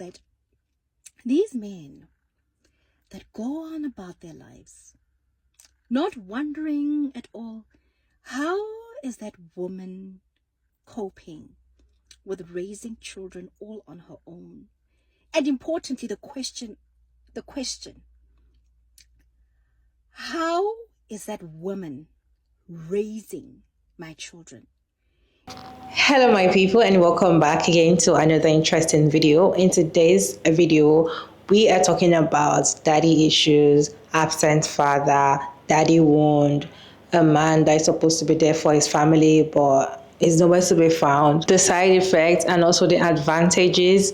that these men that go on about their lives, not wondering at all, how is that woman coping with raising children all on her own? And importantly, the question, how is that woman raising my children? Hello my people, and welcome back again to another interesting video. In today's video, we are talking about daddy issues, absent father, daddy wound, a man that is supposed to be there for his family but is nowhere to be found, the side effects and also the advantages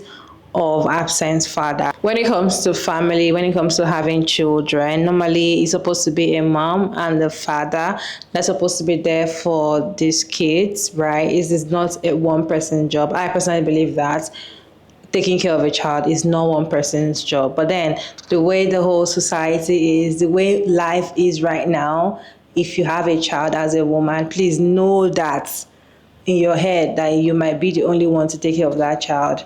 of absent father. When it comes to family, when it comes to having children, normally it's supposed to be a mom and the father that's supposed to be there for these kids, right? It is not a one person job. I personally believe that taking care of a child is not one person's job. But then the way the whole society is, the way life is right now, if you have a child as a woman, please know that in your head that you might be the only one to take care of that child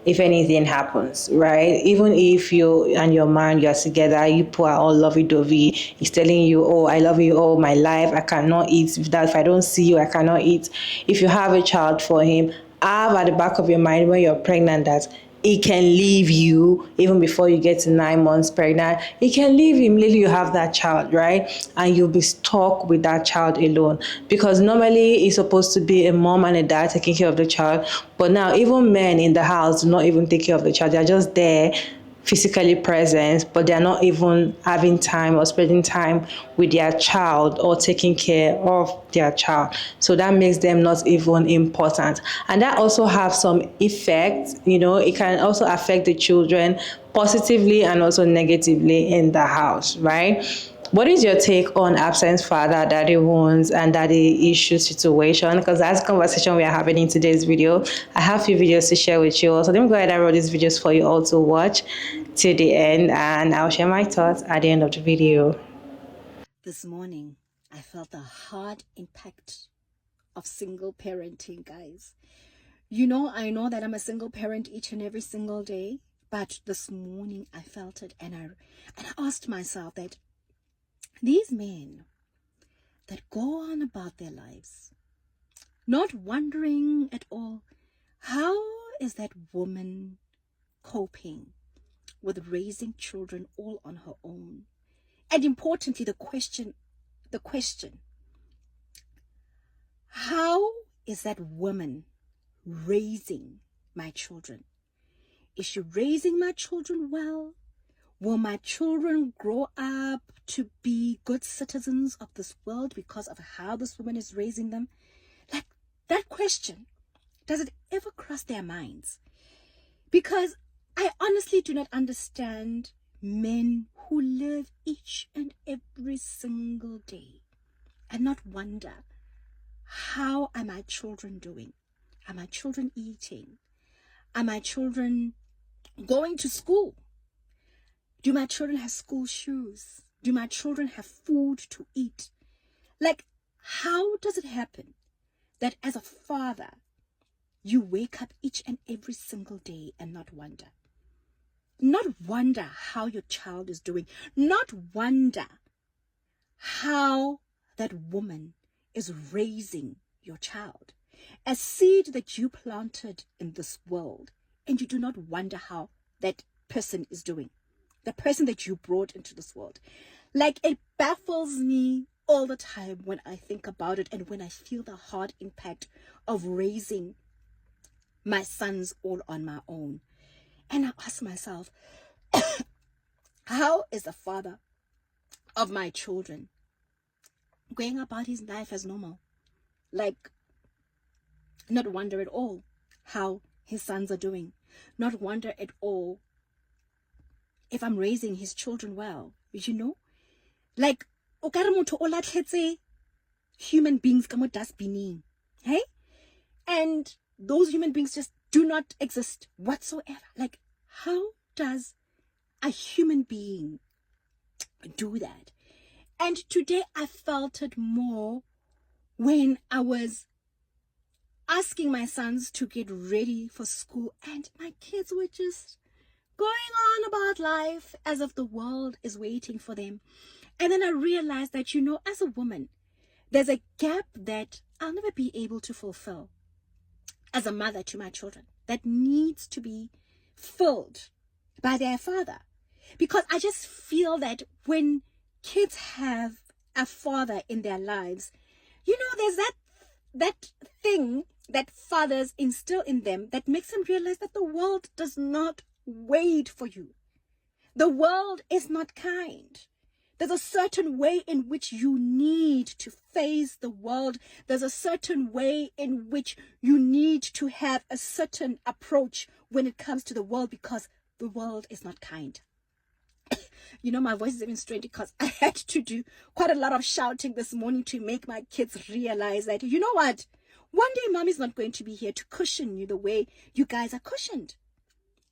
if anything happens, right? Even if you and your man, you're together, you are all lovey-dovey, he's telling you, oh, I love you all my life, I cannot eat without, if I don't see you, I cannot eat. If you have a child for him, have at the back of your mind when you're pregnant that he can leave you even before you get to 9 months pregnant. He can leave you immediately you have that child, right? And you'll be stuck with that child alone. Because normally it's supposed to be a mom and a dad taking care of the child. But now even men in the house do not even take care of the child. They're just there physically present, but they're not even having time or spending time with their child or taking care of their child. So that makes them not even important. And that also have some effects, it can also affect the children positively and also negatively in the house, right? What is your take on absent father, daddy wounds, and daddy issue situation? Because that's the conversation we are having in today's video. I have a few videos to share with you. So let me go ahead and roll these videos for you all to watch to the end, and I'll share my thoughts at the end of the video. This morning, I felt the hard impact of single parenting, guys. I know that I'm a single parent each and every single day, but this morning I felt it, and I asked myself that these men that go on about their lives, not wondering at all, how is that woman coping with raising children all on her own? And importantly, the question, how is that woman raising my children? Is she raising my children well? Will my children grow up to be good citizens of this world because of how this woman is raising them? Like, that question, does it ever cross their minds? Because I honestly do not understand men who live each and every single day and not wonder, how are my children doing? Are my children eating? Are my children going to school? Do my children have school shoes? Do my children have food to eat? Like, how does it happen that as a father, you wake up each and every single day and not wonder? Not wonder how your child is doing. Not wonder how that woman is raising your child. A seed that you planted in this world, and you do not wonder how that person is doing. The person that you brought into this world. Like, it baffles me all the time when I think about it and when I feel the hard impact of raising my sons all on my own. And I ask myself, how is the father of my children going about his life as normal? Like, not wonder at all how his sons are doing. Not wonder at all if I'm raising his children well, Like, human beings come dustbining, hey? And those human beings just do not exist whatsoever. Like, how does a human being do that? And today I felt it more when I was asking my sons to get ready for school, and my kids were just going on about life as if the world is waiting for them. And then I realized that, you know, as a woman, there's a gap that I'll never be able to fulfill as a mother to my children that needs to be filled by their father. Because I just feel that when kids have a father in their lives, you know, there's that thing that fathers instill in them that makes them realize that the world does not wait for you. The world is not kind. There's a certain way in which you need to face the world. There's a certain way in which you need to have a certain approach when it comes to the world, because the world is not kind. You know, my voice is even strange because I had to do quite a lot of shouting this morning to make my kids realize that, you know what? One day mommy's not going to be here to cushion you the way you guys are cushioned.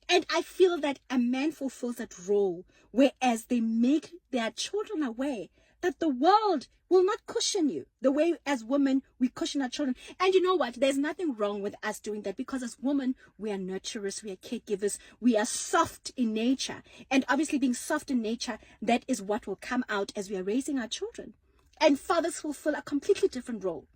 And I feel that a man fulfills that role, whereas they make their children aware that the world will not cushion you the way as women we cushion our children. And you know what? There's nothing wrong with us doing that, because as women, we are nurturers, we are caregivers, we are soft in nature. And obviously being soft in nature, that is what will come out as we are raising our children. And fathers fulfill a completely different role.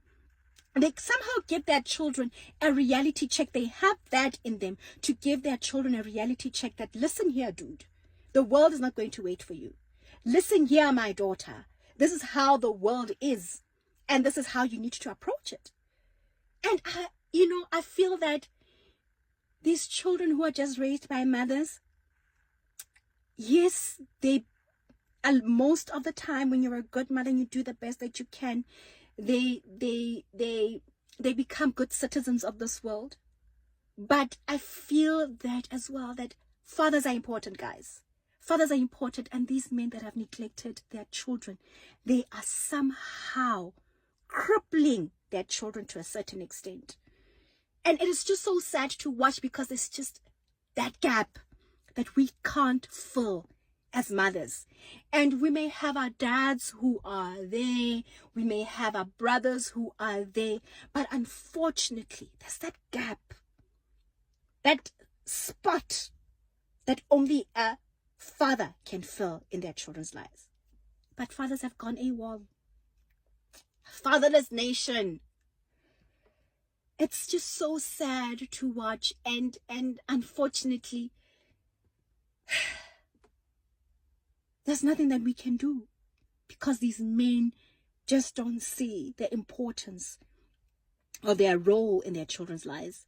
They somehow give their children a reality check. They have that in them to give their children a reality check that, listen here, dude, the world is not going to wait for you. Listen here, my daughter, this is how the world is, and this is how you need to approach it. And I feel that these children who are just raised by mothers, yes, most of the time when you're a good mother and you do the best that you can, they become good citizens of this world. But I feel that as well, that fathers are important, guys. Fathers are important, and these men that have neglected their children, they are somehow crippling their children to a certain extent. And it is just so sad to watch, because there's just that gap that we can't fill as mothers. And we may have our dads who are there, we may have our brothers who are there, but unfortunately there's that gap, that spot that only a father can fill in their children's lives. But fathers have gone AWOL. Fatherless nation. It's just so sad to watch, and unfortunately there's nothing that we can do, because these men just don't see the importance of their role in their children's lives.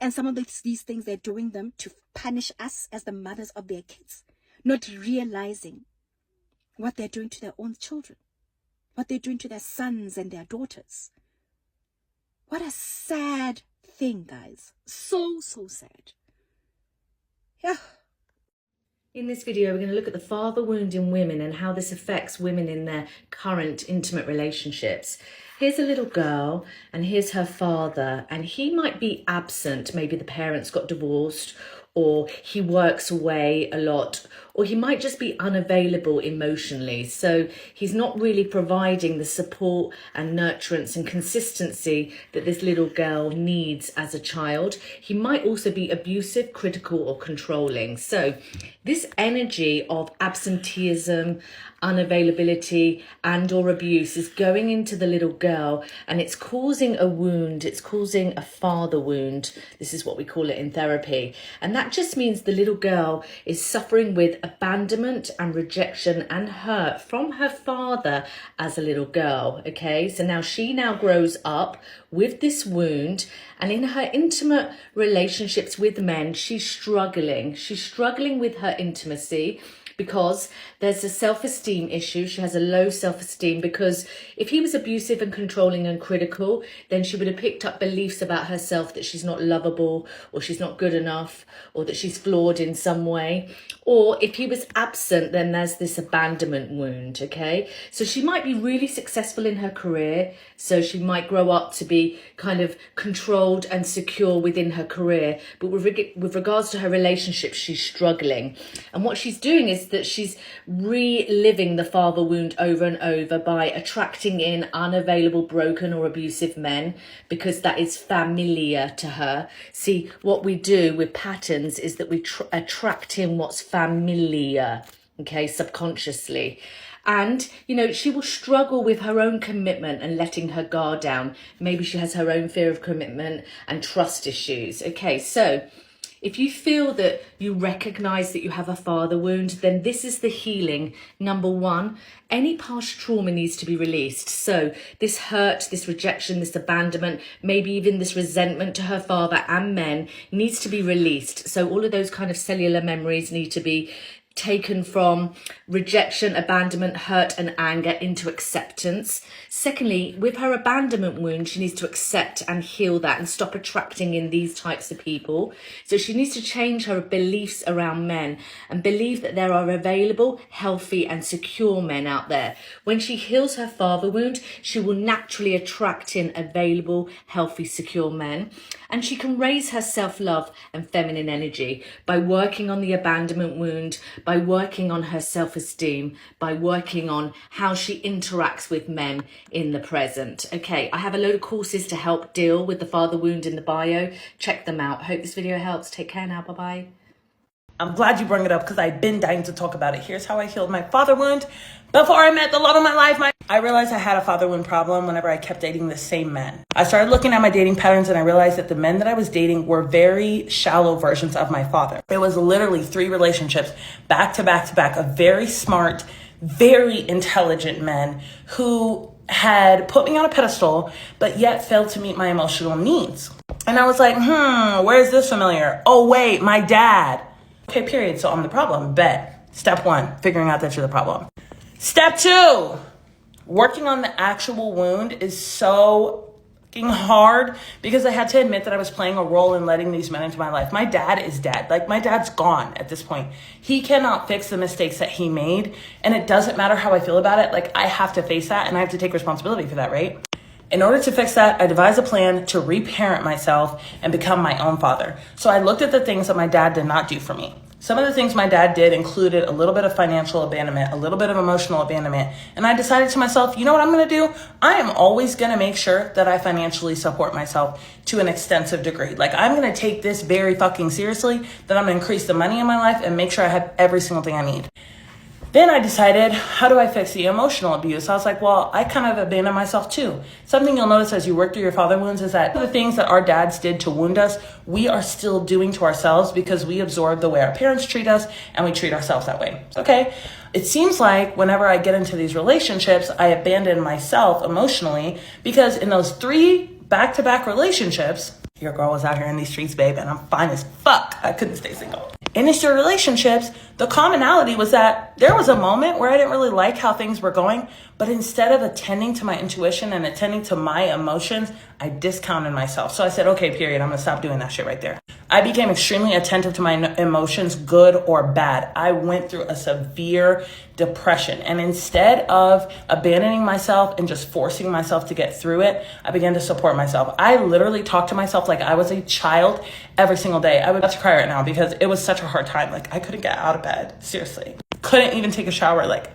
And some of these things, they're doing them to punish us as the mothers of their kids, not realizing what they're doing to their own children, what they're doing to their sons and their daughters. What a sad thing, guys. So sad. Yeah. In this video, we're going to look at the father wound in women and how this affects women in their current intimate relationships. Here's a little girl, and here's her father, and he might be absent. Maybe the parents got divorced, or he works away a lot, or he might just be unavailable emotionally. So he's not really providing the support and nurturance and consistency that this little girl needs as a child. He might also be abusive, critical, or controlling. So this energy of absenteeism, unavailability and or abuse is going into the little girl, and it's causing a wound. It's causing a father wound. This is what we call it in therapy. And that just means the little girl is suffering with abandonment and rejection and hurt from her father as a little girl. Okay, so now she grows up with this wound, and in her intimate relationships with men, she's struggling with her intimacy, because there's a self-esteem issue. She has a low self-esteem, because if he was abusive and controlling and critical, then she would have picked up beliefs about herself that she's not lovable, or she's not good enough, or that she's flawed in some way. Or if he was absent, then there's this abandonment wound, okay? So she might be really successful in her career. So she might grow up to be kind of controlled and secure within her career. But with regards to her relationships, she's struggling. And what she's doing is is that she's reliving the father wound over and over by attracting in unavailable, broken or abusive men, because that is familiar to her. See, what we do with patterns is that we attract in what's familiar, okay, subconsciously. And, you know, she will struggle with her own commitment and letting her guard down. Maybe she has her own fear of commitment and trust issues. Okay, so if you feel that you recognize that you have a father wound, then this is the healing. Number one, any past trauma needs to be released. So this hurt, this rejection, this abandonment, maybe even this resentment to her father and men needs to be released. So all of those kind of cellular memories need to be taken from rejection, abandonment, hurt and anger into acceptance. Secondly, with her abandonment wound, she needs to accept and heal that and stop attracting in these types of people. So she needs to change her beliefs around men and believe that there are available, healthy and secure men out there. When she heals her father wound, she will naturally attract in available, healthy, secure men. And she can raise her self-love and feminine energy by working on the abandonment wound, by working on her self-esteem, by working on how she interacts with men in the present. Okay, I have a load of courses to help deal with the father wound in the bio. Check them out. Hope this video helps. Take care now. Bye-bye. I'm glad you brought it up because I've been dying to talk about it. Here's how I healed my father wound. Before I met the love of my life, I realized I had a father wound problem whenever I kept dating the same men. I started looking at my dating patterns and I realized that the men that I was dating were very shallow versions of my father. It was literally 3 relationships back to back to back of very smart, very intelligent men who had put me on a pedestal, but yet failed to meet my emotional needs. And I was like, where is this familiar? Oh, wait, my dad. Okay, period. So I'm the problem. Bet. Step 1, figuring out that you're the problem. Step 2, working on the actual wound is so fucking hard because I had to admit that I was playing a role in letting these men into my life. My dad is dead. Like, my dad's gone at this point. He cannot fix the mistakes that he made. And it doesn't matter how I feel about it. Like, I have to face that and I have to take responsibility for that, right? In order to fix that, I devised a plan to reparent myself and become my own father. So I looked at the things that my dad did not do for me. Some of the things my dad did included a little bit of financial abandonment, a little bit of emotional abandonment. And I decided to myself, you know what I'm going to do? I am always going to make sure that I financially support myself to an extensive degree. Like, I'm going to take this very fucking seriously, that I'm going to increase the money in my life and make sure I have every single thing I need. Then I decided, how do I fix the emotional abuse? I was like, well, I kind of abandoned myself too. Something you'll notice as you work through your father wounds is that the things that our dads did to wound us, we are still doing to ourselves because we absorb the way our parents treat us and we treat ourselves that way. Okay. It seems like whenever I get into these relationships, I abandon myself emotionally because in those 3 back-to-back relationships, your girl was out here in these streets, babe, and I'm fine as fuck. I couldn't stay single. In these 3 relationships, the commonality was that there was a moment where I didn't really like how things were going, but instead of attending to my intuition and attending to my emotions, I discounted myself. So I said, okay, period. I'm going to stop doing that shit right there. I became extremely attentive to my emotions, good or bad. I went through a severe depression. And instead of abandoning myself and just forcing myself to get through it, I began to support myself. I literally talked to myself like I was a child every single day. I would have to cry right now because it was such a hard time. Like, I couldn't get out of bed. Seriously. Couldn't even take a shower. Like,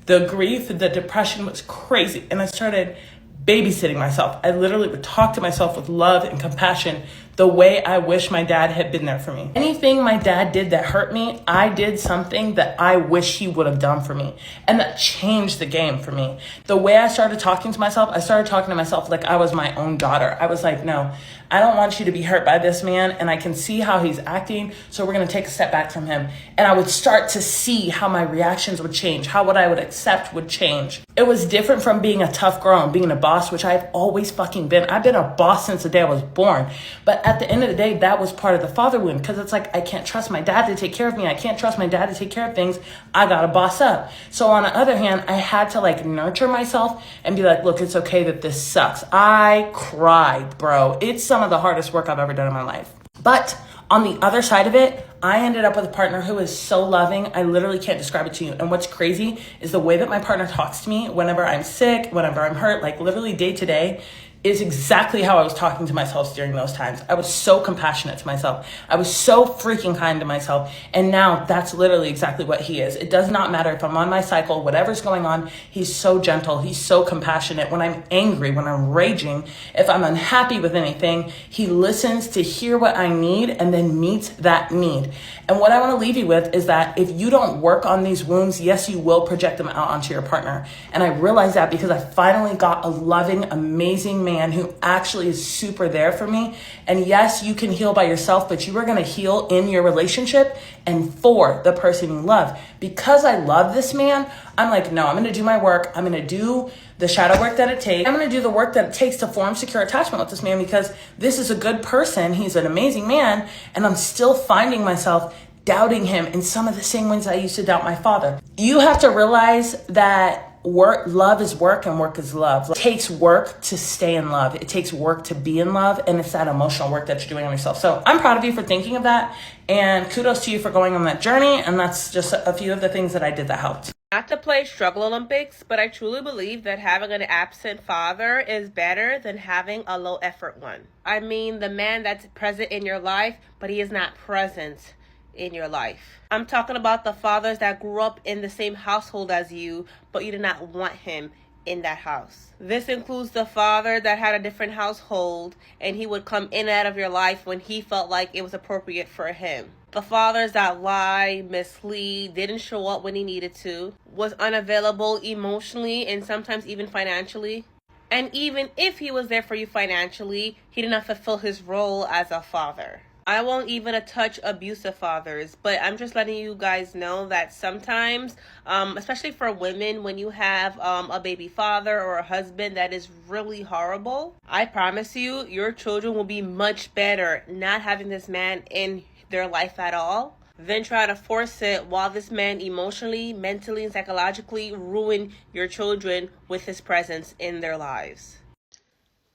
the grief, the depression was crazy. And I started babysitting myself. I literally would talk to myself with love and compassion the way I wish my dad had been there for me. Anything my dad did that hurt me, I did something that I wish he would have done for me. And that changed the game for me. The way I started talking to myself, I started talking to myself like I was my own daughter. I was like, no, I don't want you to be hurt by this man. And I can see how he's acting. So we're going to take a step back from him. And I would start to see how my reactions would change, how what I would accept would change. It was different from being a tough girl and being a boss, which I've always fucking been. I've been a boss since the day I was born. But at the end of the day, that was part of the father wound because it's like, I can't trust my dad to take care of me. I can't trust my dad to take care of things. I got to boss up. So on the other hand, I had to like nurture myself and be like, look, it's okay that this sucks. I cried, bro. It's some of the hardest work I've ever done in my life. But on the other side of it, I ended up with a partner who is so loving. I literally can't describe it to you. And what's crazy is the way that my partner talks to me whenever I'm sick, whenever I'm hurt, like literally day to day, is exactly how I was talking to myself during those times. I was so compassionate to myself. I was so freaking kind to myself. And now that's literally exactly what he is. It does not matter if I'm on my cycle, whatever's going on, he's so gentle. He's so compassionate. When I'm angry, when I'm raging, if I'm unhappy with anything, he listens to hear what I need and then meets that need. And what I want to leave you with is that if you don't work on these wounds, yes, you will project them out onto your partner. And I realized that because I finally got a loving, amazing man who actually is super there for me. And yes, you can heal by yourself, but you are going to heal in your relationship and for the person you love. Because I love this man, I'm like, no, I'm going to do my work. I'm going to do the shadow work that it takes. I'm going to do the work that it takes to form secure attachment with this man because this is a good person. He's an amazing man. And I'm still finding myself doubting him in some of the same ways I used to doubt my father. You have to realize that love is work and work is love. It takes work to stay in love. It takes work to be in love, and it's that emotional work that you're doing on yourself. So I'm proud of you for thinking of that, and kudos to you for going on that journey. And that's just a few of the things that I did that helped. Not to play Struggle Olympics, but I truly believe that having an absent father is better than having a low effort one. I mean, the man that's present in your life, but he is not present in your life. I'm talking about the fathers that grew up in the same household as you, but you did not want him in that house. This includes the father that had a different household and he would come in and out of your life when he felt like it was appropriate for him. The fathers that lie, mislead, didn't show up when he needed to, was unavailable emotionally and sometimes even financially. And even if he was there for you financially, he did not fulfill his role as a father. I won't even touch abusive fathers, but I'm just letting you guys know that sometimes, especially for women, when you have a baby father or a husband that is really horrible, I promise you, your children will be much better not having this man in their life at all than try to force it while this man emotionally, mentally, and psychologically ruin your children with his presence in their lives.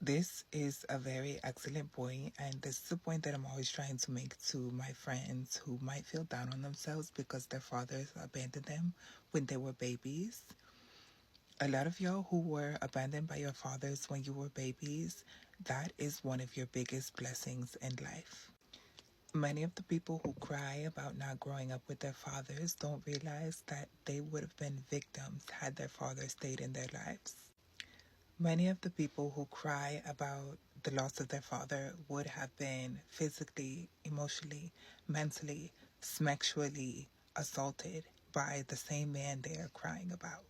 This is a very excellent point, and this is a point that I'm always trying to make to my friends who might feel down on themselves because their fathers abandoned them when they were babies. A lot of y'all who were abandoned by your fathers when you were babies, that is one of your biggest blessings in life. Many of the people who cry about not growing up with their fathers don't realize that they would have been victims had their fathers stayed in their lives. Many of the people who cry about the loss of their father would have been physically, emotionally, mentally, sexually assaulted by the same man they are crying about.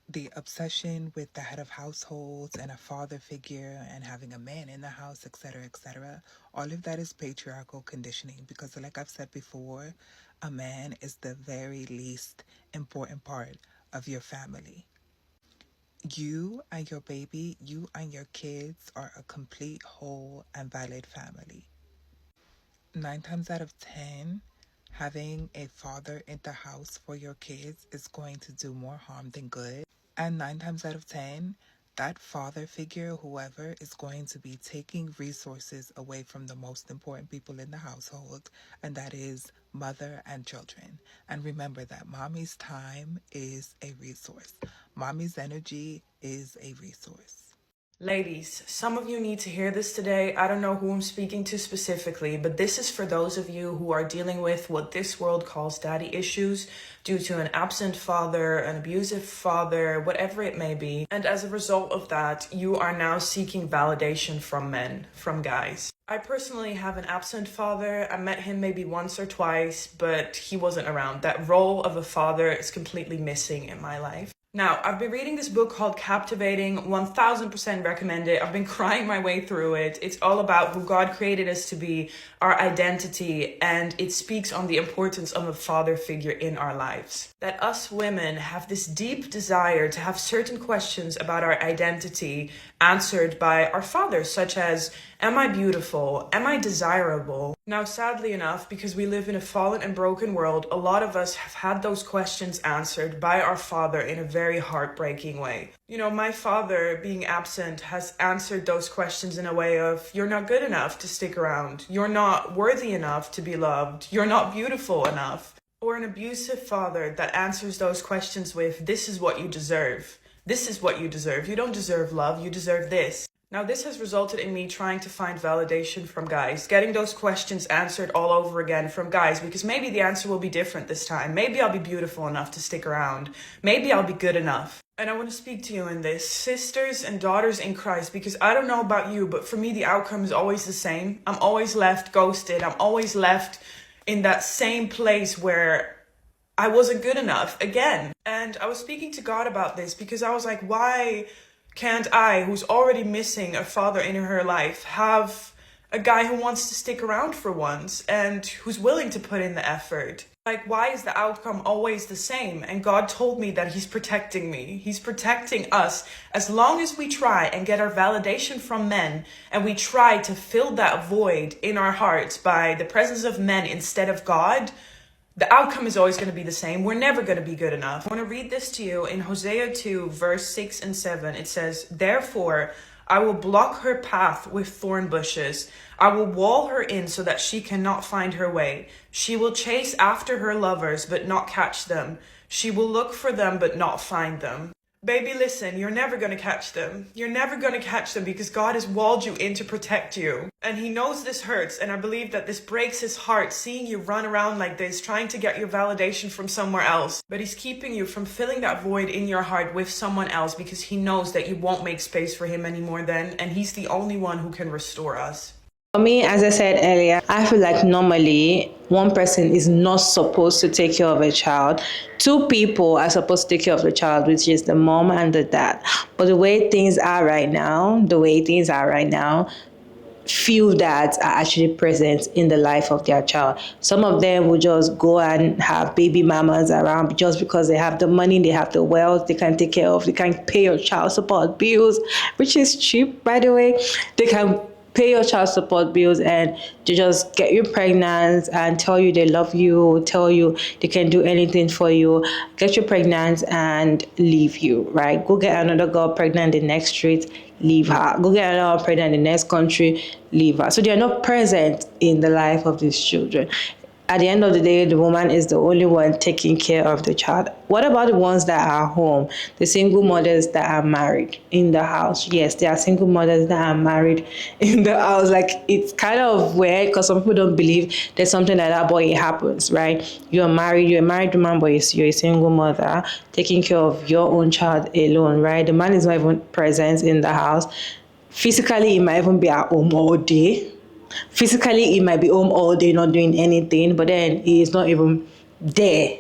The obsession with the head of households and a father figure and having a man in the house, etc., all of that is patriarchal conditioning because, like I've said before, a man is the very least important part of your family. You and your baby, you and your kids are a complete, whole, and valid family. 9 times out of 10, having a father in the house for your kids is going to do more harm than good. And 9 times out of 10, that father figure, whoever, is going to be taking resources away from the most important people in the household, and that is mother and children. And remember that mommy's time is a resource. Mommy's energy is a resource. Ladies, some of you need to hear this today. I don't know who I'm speaking to specifically, but this is for those of you who are dealing with what this world calls daddy issues due to an absent father, an abusive father, whatever it may be. And as a result of that, you are now seeking validation from men, from guys. I personally have an absent father. I met him maybe once or twice, but he wasn't around. That role of a father is completely missing in my life. Now, I've been reading this book called Captivating, 1000% recommend it. I've been crying my way through it. It's all about who God created us to be, our identity, and it speaks on the importance of a father figure in our lives. That us women have this deep desire to have certain questions about our identity answered by our fathers, such as, am I beautiful? Am I desirable? Now, sadly enough, because we live in a fallen and broken world, a lot of us have had those questions answered by our father in a very heartbreaking way. You know, my father, being absent, has answered those questions in a way of, you're not good enough to stick around. You're not worthy enough to be loved. You're not beautiful enough. Or an abusive father that answers those questions with, this is what you deserve. This is what you deserve. You don't deserve love. You deserve this. Now, this has resulted in me trying to find validation from guys, getting those questions answered all over again from guys, because maybe the answer will be different this time. Maybe I'll be beautiful enough to stick around. Maybe I'll be good enough. And I want to speak to you in this, sisters and daughters in Christ, because I don't know about you, but for me, the outcome is always the same. I'm always left ghosted. I'm always left in that same place where I wasn't good enough again. And I was speaking to God about this because I was like, why can't I, who's already missing a father in her life, have a guy who wants to stick around for once and who's willing to put in the effort? Like, why is the outcome always the same? And God told me that he's protecting me. He's protecting us. As long as we try and get our validation from men, and we try to fill that void in our hearts by the presence of men instead of God, the outcome is always going to be the same. We're never going to be good enough. I want to read this to you in Hosea 2, verse 6 and 7. It says, "Therefore, I will block her path with thorn bushes. I will wall her in so that she cannot find her way. She will chase after her lovers, but not catch them. She will look for them, but not find them." Baby, listen, you're never going to catch them. You're never going to catch them because God has walled you in to protect you. And he knows this hurts. And I believe that this breaks his heart, seeing you run around like this, trying to get your validation from somewhere else. But he's keeping you from filling that void in your heart with someone else because he knows that you won't make space for him anymore then. And he's the only one who can restore us. For me, as I said earlier, I feel like normally one person is not supposed to take care of a child. Two people are supposed to take care of the child, which is the mom and the dad. But the way things are right now, few dads are actually present in the life of their child. Some of them will just go and have baby mamas around just because they have the money, they have the wealth, they can take care of, they can pay your child support bills, which is cheap, by the way. They can pay your child support bills and they just get you pregnant and tell you they love you, tell you they can do anything for you, get you pregnant and leave you, right? Go get another girl pregnant in the next street, leave her. Go get another pregnant in the next country, leave her. So they are not present in the life of these children. At the end of the day, the woman is the only one taking care of the child. What about the ones that are home? The single mothers that are married in the house? Yes, there are single mothers that are married in the house. Like, it's kind of weird because some people don't believe there's something like that, but it happens, right? You're a married woman, but you're a single mother taking care of your own child alone, right? The man is not even present in the house. Physically, he might even be at home all day. Physically, he might be home all day not doing anything, but then he is not even there.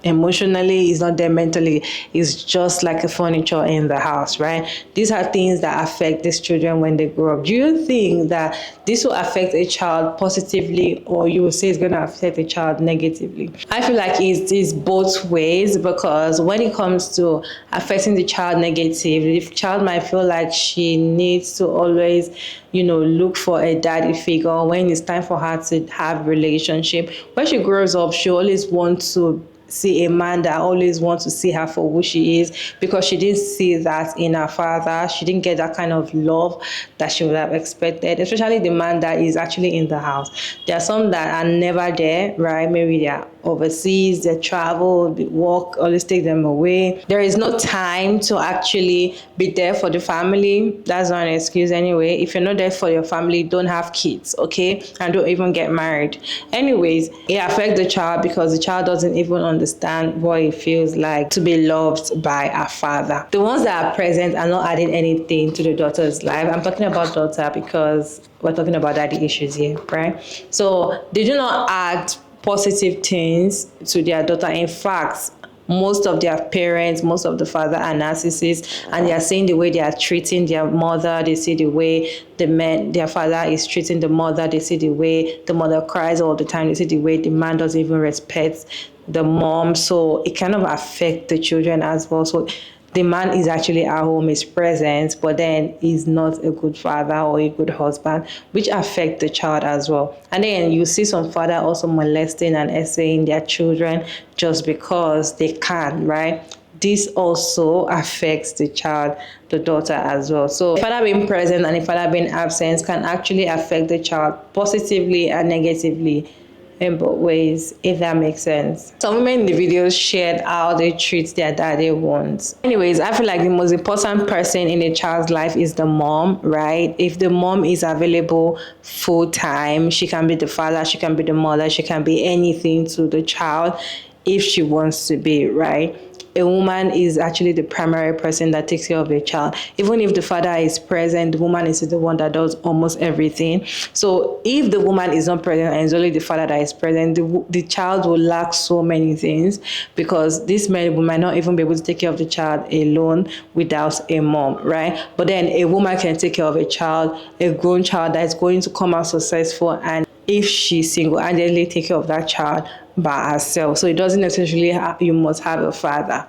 Emotionally, he's not there mentally. He's just like a furniture in the house, right? These are things that affect these children when they grow up. Do you think that this will affect a child positively, or you will say it's going to affect a child negatively? I feel like it's both ways, because when it comes to affecting the child negatively, the child might feel like she needs to always, look for a daddy figure. When it's time for her to have a relationship, when she grows up, she always wants to see a man that always wants to see her for who she is, because she didn't see that in her father. She didn't get that kind of love that she would have expected, especially the man that is actually in the house. There are some that are never there, right? Maybe they are overseas, they travel, they work, always take them away. There is no time to actually be there for the family. That's not an excuse anyway. If you're not there for your family, don't have kids, okay? And don't even get married. Anyways, it affects the child because the child doesn't even understand what it feels like to be loved by a father. The ones that are present are not adding anything to the daughter's life. I'm talking about daughter because we're talking about daddy issues here, right? So they do not add positive things to their daughter. In fact, most of their parents, most of the father are narcissists, and they are seeing the way they are treating their mother. They see the way their father is treating the mother. They see the way the mother cries all the time. They see the way the man doesn't even respect the mom. So it kind of affects the children as well. So the man is actually at home, is present, but then he's not a good father or a good husband, which affects the child as well. And then you see some father also molesting and essaying their children just because they can, right? This also affects the child, the daughter as well. So father being present and father being absent can actually affect the child positively and negatively in both ways, if that makes sense. Some women in the videos shared how they treat their daddy wounds. Anyways, I feel like the most important person in a child's life is the mom, right? If the mom is available full time, she can be the father, she can be the mother, she can be anything to the child if she wants to be, right? A woman is actually the primary person that takes care of the child. Even if the father is present, the woman is the one that does almost everything. So if the woman is not present and it's only the father that is present, the child will lack so many things, because this man might not even be able to take care of the child alone without a mom, right? But then a woman can take care of a child, a grown child that is going to come out successful, and if she's single-handedly take care of that child by herself. So it doesn't necessarily you must have a father.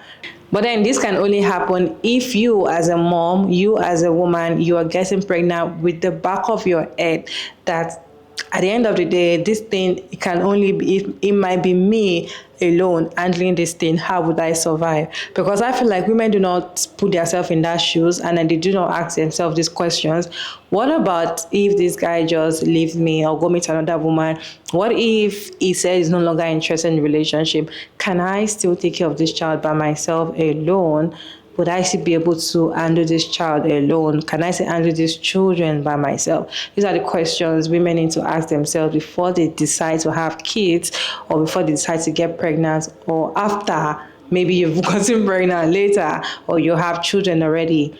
But then this can only happen if you as a mom, you as a woman, you are getting pregnant with the back of your head that at the end of the day, this thing, it can only be, it might be me alone handling this thing. How would I survive? Because I feel like women do not put themselves in that shoes, and then they do not ask themselves these questions. What about if this guy just leaves me or go meet another woman? What if he says he's no longer interested in the relationship? Can I still take care of this child by myself alone? Would I still be able to handle this child alone? Can I still handle these children by myself? These are the questions women need to ask themselves before they decide to have kids, or before they decide to get pregnant, or after maybe you've gotten pregnant later, or you have children already.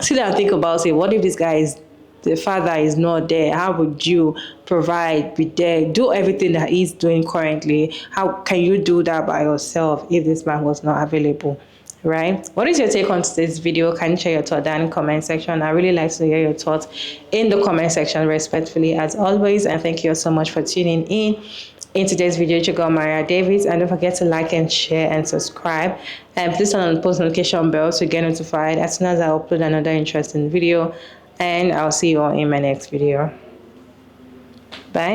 Sit down and think about it. What if this guy is, the father is not there? How would you provide, be there, do everything that he's doing currently? How can you do that by yourself if this man was not available? Right? What is your take on today's video? Can you share your thought down in the comment section? I really like to hear your thoughts in the comment section, respectfully as always. And thank you so much for tuning in today's video. It's your girl Maria Davis, and don't forget to like and share and subscribe, and please turn on the post notification bell to get notified as soon as I upload another interesting video. And I'll see you all in my next video. Bye.